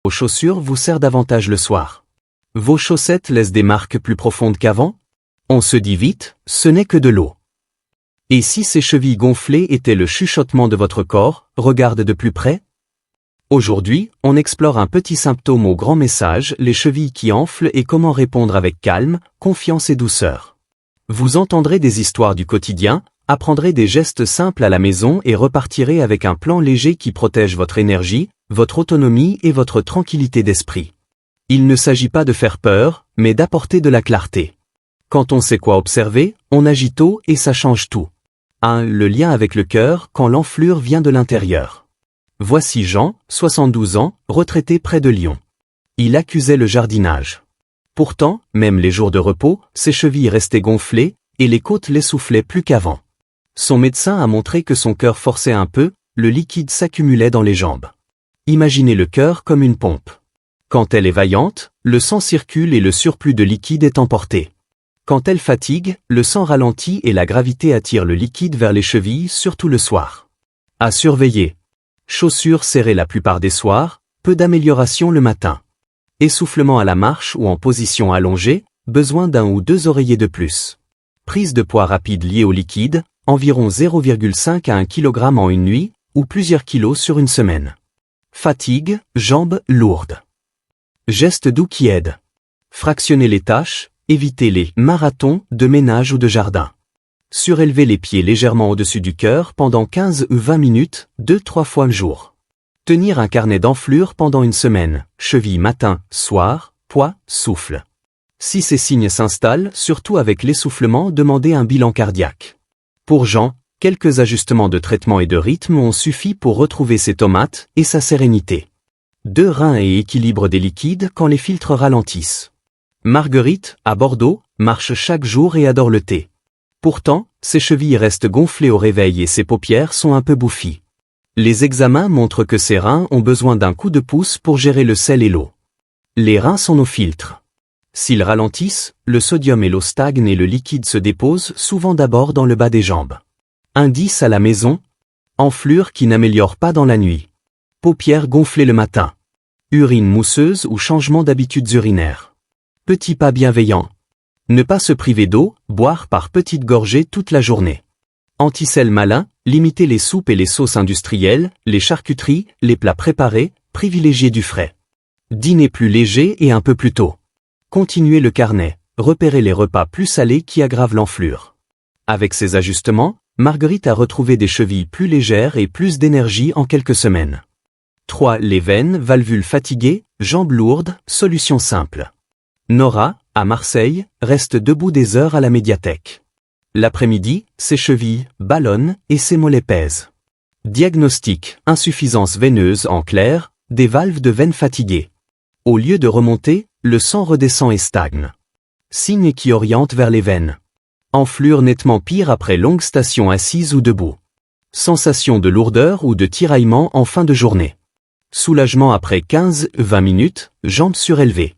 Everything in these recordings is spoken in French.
Vos chaussures vous servent davantage le soir. Vos chaussettes laissent des marques plus profondes qu'avant? On se dit vite, ce n'est que de l'eau. Et si ces chevilles gonflées étaient le chuchotement de votre corps, regarde de plus près? Aujourd'hui, on explore un petit symptôme au grand message, les chevilles qui enflent et comment répondre avec calme, confiance et douceur. Vous entendrez des histoires du quotidien, apprendrez des gestes simples à la maison et repartirez avec un plan léger qui protège votre énergie, votre autonomie et votre tranquillité d'esprit. Il ne s'agit pas de faire peur, mais d'apporter de la clarté. Quand on sait quoi observer, on agit tôt et ça change tout. 1. Le lien avec le cœur quand l'enflure vient de l'intérieur. Voici Jean, 72 ans, retraité près de Lyon. Il accusait le jardinage. Pourtant, même les jours de repos, ses chevilles restaient gonflées, et les côtes l'essoufflaient plus qu'avant. Son médecin a montré que son cœur forçait un peu, le liquide s'accumulait dans les jambes. Imaginez le cœur comme une pompe. Quand elle est vaillante, le sang circule et le surplus de liquide est emporté. Quand elle fatigue, le sang ralentit et la gravité attire le liquide vers les chevilles, surtout le soir. À surveiller. Chaussures serrées la plupart des soirs, peu d'amélioration le matin. Essoufflement à la marche ou en position allongée, besoin d'un ou deux oreillers de plus. Prise de poids rapide liée au liquide, environ 0,5 à 1 kg en une nuit, ou plusieurs kilos sur une semaine. Fatigue, jambes lourdes. Gestes doux qui aident. Fractionner les tâches, éviter les marathons de ménage ou de jardin. Surélever les pieds légèrement au-dessus du cœur pendant 15 ou 20 minutes, 2-3 fois le jour. Tenir un carnet d'enflure pendant une semaine, cheville matin, soir, poids, souffle. Si ces signes s'installent, surtout avec l'essoufflement, demandez un bilan cardiaque. Pour Jean, quelques ajustements de traitement et de rythme ont suffi pour retrouver ses tomates et sa sérénité. 2 reins et équilibre des liquides quand les filtres ralentissent. Marguerite, à Bordeaux, marche chaque jour et adore le thé. Pourtant, ses chevilles restent gonflées au réveil et ses paupières sont un peu bouffies. Les examens montrent que ses reins ont besoin d'un coup de pouce pour gérer le sel et l'eau. Les reins sont nos filtres. S'ils ralentissent, le sodium et l'eau stagnent et le liquide se dépose souvent d'abord dans le bas des jambes. Indice à la maison. Enflure qui n'améliore pas dans la nuit. Paupières gonflées le matin. Urine mousseuse ou changement d'habitudes urinaires. Petit pas bienveillant. Ne pas se priver d'eau, boire par petites gorgées toute la journée. Antisel malin, limiter les soupes et les sauces industrielles, les charcuteries, les plats préparés, privilégier du frais. Dîner plus léger et un peu plus tôt. Continuer le carnet, repérer les repas plus salés qui aggravent l'enflure. Avec ces ajustements, Marguerite a retrouvé des chevilles plus légères et plus d'énergie en quelques semaines. 3. Les veines, valvules fatiguées, jambes lourdes, solution simple. Nora, à Marseille, reste debout des heures à la médiathèque. L'après-midi, ses chevilles ballonnent et ses mollets pèsent. Diagnostic, insuffisance veineuse en clair, des valves de veines fatiguées. Au lieu de remonter, le sang redescend et stagne. Signe qui oriente vers les veines. Enflure nettement pire après longue station assise ou debout. Sensation de lourdeur ou de tiraillement en fin de journée. Soulagement après 15-20 minutes, jambes surélevées.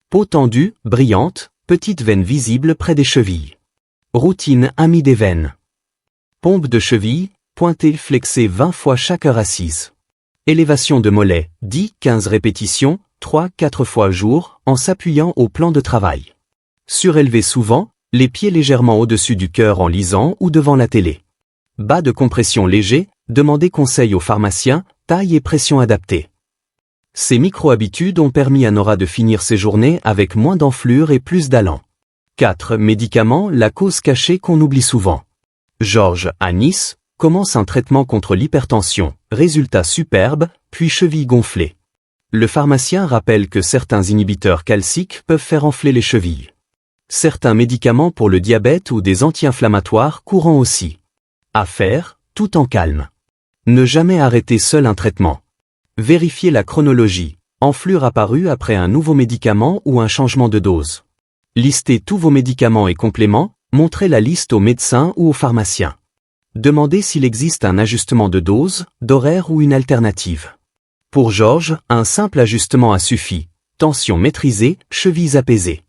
Peau tendue, brillante, petite veine visible près des chevilles. Routine amie des veines. Pompe de cheville, pointée flexée 20 fois chaque heure assise. Élévation de mollet, 10-15 répétitions, 3-4 fois jour, en s'appuyant au plan de travail. Surélever souvent, les pieds légèrement au-dessus du cœur en lisant ou devant la télé. Bas de compression léger, demandez conseil au pharmacien, taille et pression adaptée. Ces micro-habitudes ont permis à Nora de finir ses journées avec moins d'enflure et plus d'allant. 4. Médicaments, la cause cachée qu'on oublie souvent. Georges, à Nice, commence un traitement contre l'hypertension, résultat superbe, puis cheville gonflée. Le pharmacien rappelle que certains inhibiteurs calciques peuvent faire enfler les chevilles. Certains médicaments pour le diabète ou des anti-inflammatoires courants aussi. À faire, tout en calme. Ne jamais arrêter seul un traitement. Vérifiez la chronologie. Enflure apparue après un nouveau médicament ou un changement de dose. Listez tous vos médicaments et compléments, montrez la liste au médecin ou au pharmacien. Demandez s'il existe un ajustement de dose, d'horaire ou une alternative. Pour Georges, un simple ajustement a suffi. Tension maîtrisée, chevilles apaisées.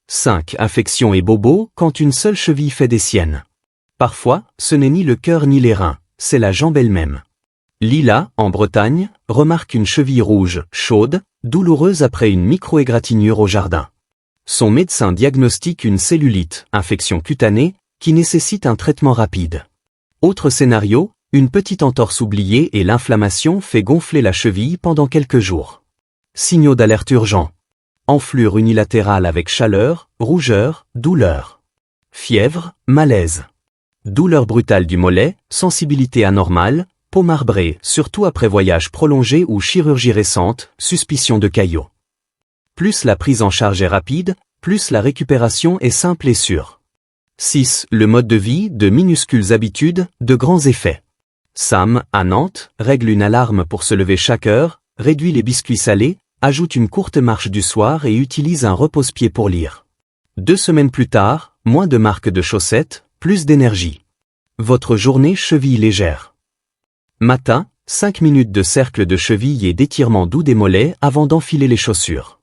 5. Infection et bobos quand une seule cheville fait des siennes. Parfois, ce n'est ni le cœur ni les reins, c'est la jambe elle-même. Lila, en Bretagne, remarque une cheville rouge, chaude, douloureuse après une micro-égratignure au jardin. Son médecin diagnostique une cellulite, infection cutanée, qui nécessite un traitement rapide. Autre scénario, une petite entorse oubliée et l'inflammation fait gonfler la cheville pendant quelques jours. Signaux d'alerte urgents. Enflure unilatérale avec chaleur, rougeur, douleur. Fièvre, malaise. Douleur brutale du mollet, sensibilité anormale, peau marbrée, surtout après voyage prolongé ou chirurgie récente, suspicion de caillot. Plus la prise en charge est rapide, plus la récupération est simple et sûre. 6. Le mode de vie, de minuscules habitudes, de grands effets. Sam, à Nantes, règle une alarme pour se lever chaque heure, réduit les biscuits salés, ajoute une courte marche du soir et utilise un repose-pied pour lire. 2 semaines plus tard, moins de marques de chaussettes, plus d'énergie. Votre journée cheville légère. Matin, 5 minutes de cercle de cheville et d'étirement doux des mollets avant d'enfiler les chaussures.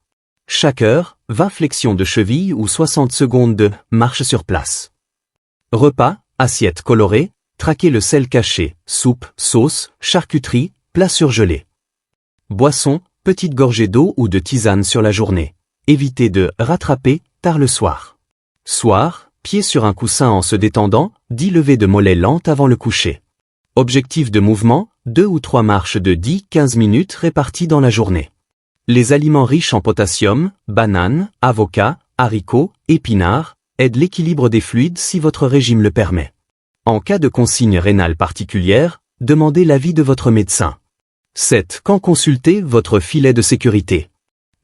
Chaque heure, 20 flexions de cheville ou 60 secondes de marche sur place. Repas, assiette colorée, traquez le sel caché, soupe, sauce, charcuterie, plat surgelé. Boisson, petite gorgée d'eau ou de tisane sur la journée. Évitez de rattraper tard le soir. Soir, pied sur un coussin en se détendant, 10 levées de mollets lentes avant le coucher. Objectif de mouvement, 2 ou 3 marches de 10-15 minutes réparties dans la journée. Les aliments riches en potassium, bananes, avocats, haricots, épinards, aident l'équilibre des fluides si votre régime le permet. En cas de consigne rénale particulière, demandez l'avis de votre médecin. 7. Quand consulter votre filet de sécurité.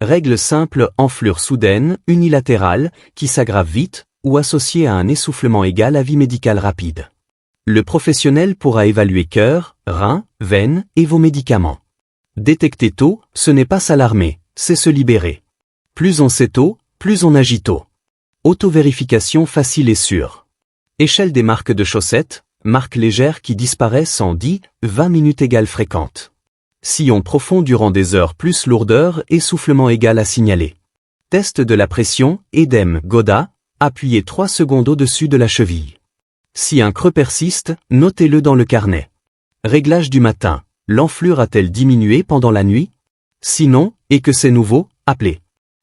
Règle simple, enflure soudaine, unilatérale, qui s'aggrave vite, ou associée à un essoufflement égal à vie médicale rapide. Le professionnel pourra évaluer cœur, reins, veines et vos médicaments. Détecter tôt, ce n'est pas s'alarmer, c'est se libérer. Plus on sait tôt, plus on agit tôt. Auto-vérification facile et sûre. Échelle des marques de chaussettes, marques légères qui disparaissent en 10-20 minutes égale fréquente. Sillon profond durant des heures plus lourdeur, essoufflement égal à signaler. Test de la pression, édème, Goda, appuyez 3 secondes au-dessus de la cheville. Si un creux persiste, notez-le dans le carnet. Réglage du matin, l'enflure a-t-elle diminué pendant la nuit? Sinon, et que c'est nouveau, appelez.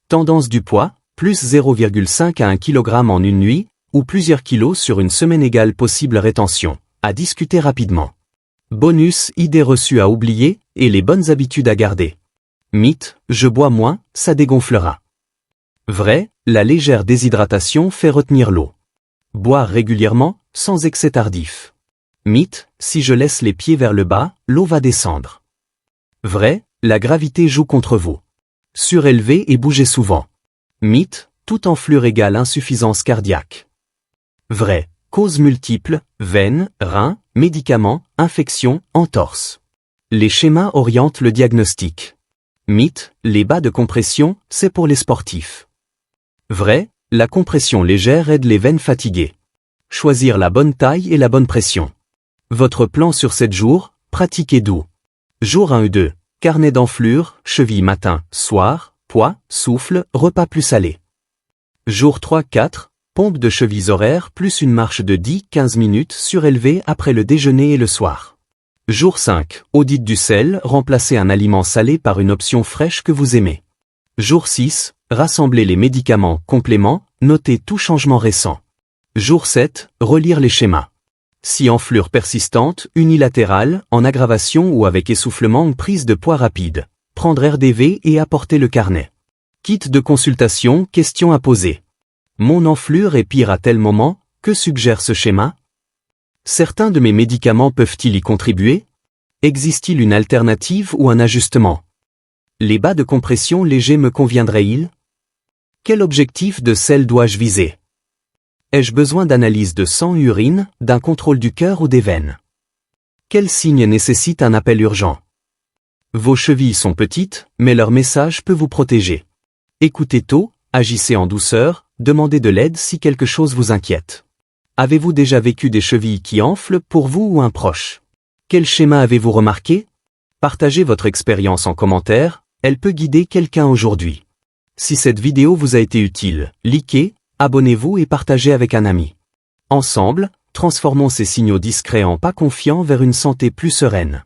Tendance du poids, plus 0,5 à 1 kg en une nuit, ou plusieurs kilos sur une semaine égale possible rétention, à discuter rapidement. Bonus, idées reçues à oublier, et les bonnes habitudes à garder. Mythe, je bois moins, ça dégonflera. Vrai, la légère déshydratation fait retenir l'eau. Boire régulièrement, sans excès tardif. Mythe, si je laisse les pieds vers le bas, l'eau va descendre. Vrai, la gravité joue contre vous. Surélever et bouger souvent. Mythe, toute enflure égale insuffisance cardiaque. Vrai, causes multiples, veines, reins, médicaments, infections, entorses. Les schémas orientent le diagnostic. Mythe, les bas de compression, c'est pour les sportifs. Vrai, la compression légère aide les veines fatiguées. Choisir la bonne taille et la bonne pression. Votre plan sur 7 jours, pratiquez doux. Jour 1 et 2, carnet d'enflure, cheville matin, soir, poids, souffle, repas plus salé. Jour 3-4, pompe de chevilles horaires plus une marche de 10-15 minutes surélevée après le déjeuner et le soir. Jour 5, audit du sel, remplacez un aliment salé par une option fraîche que vous aimez. Jour 6, rassemblez les médicaments, compléments, notez tout changement récent. Jour 7, relire les schémas. Si enflure persistante, unilatérale, en aggravation ou avec essoufflement ou prise de poids rapide, prendre RDV et apporter le carnet. Kit de consultation, questions à poser. Mon enflure est pire à tel moment, que suggère ce schéma? Certains de mes médicaments peuvent-ils y contribuer? Existe-t-il une alternative ou un ajustement? Les bas de compression légers me conviendraient-ils? Quel objectif de sel dois-je viser? Ai-je besoin d'analyse de sang-urine, d'un contrôle du cœur ou des veines? Quels signes nécessitent un appel urgent? Vos chevilles sont petites, mais leur message peut vous protéger. Écoutez tôt, agissez en douceur, demandez de l'aide si quelque chose vous inquiète. Avez-vous déjà vécu des chevilles qui enflent pour vous ou un proche? Quel schéma avez-vous remarqué? Partagez votre expérience en commentaire, elle peut guider quelqu'un aujourd'hui. Si cette vidéo vous a été utile, likez, abonnez-vous et partagez avec un ami. Ensemble, transformons ces signaux discrets en pas confiants vers une santé plus sereine.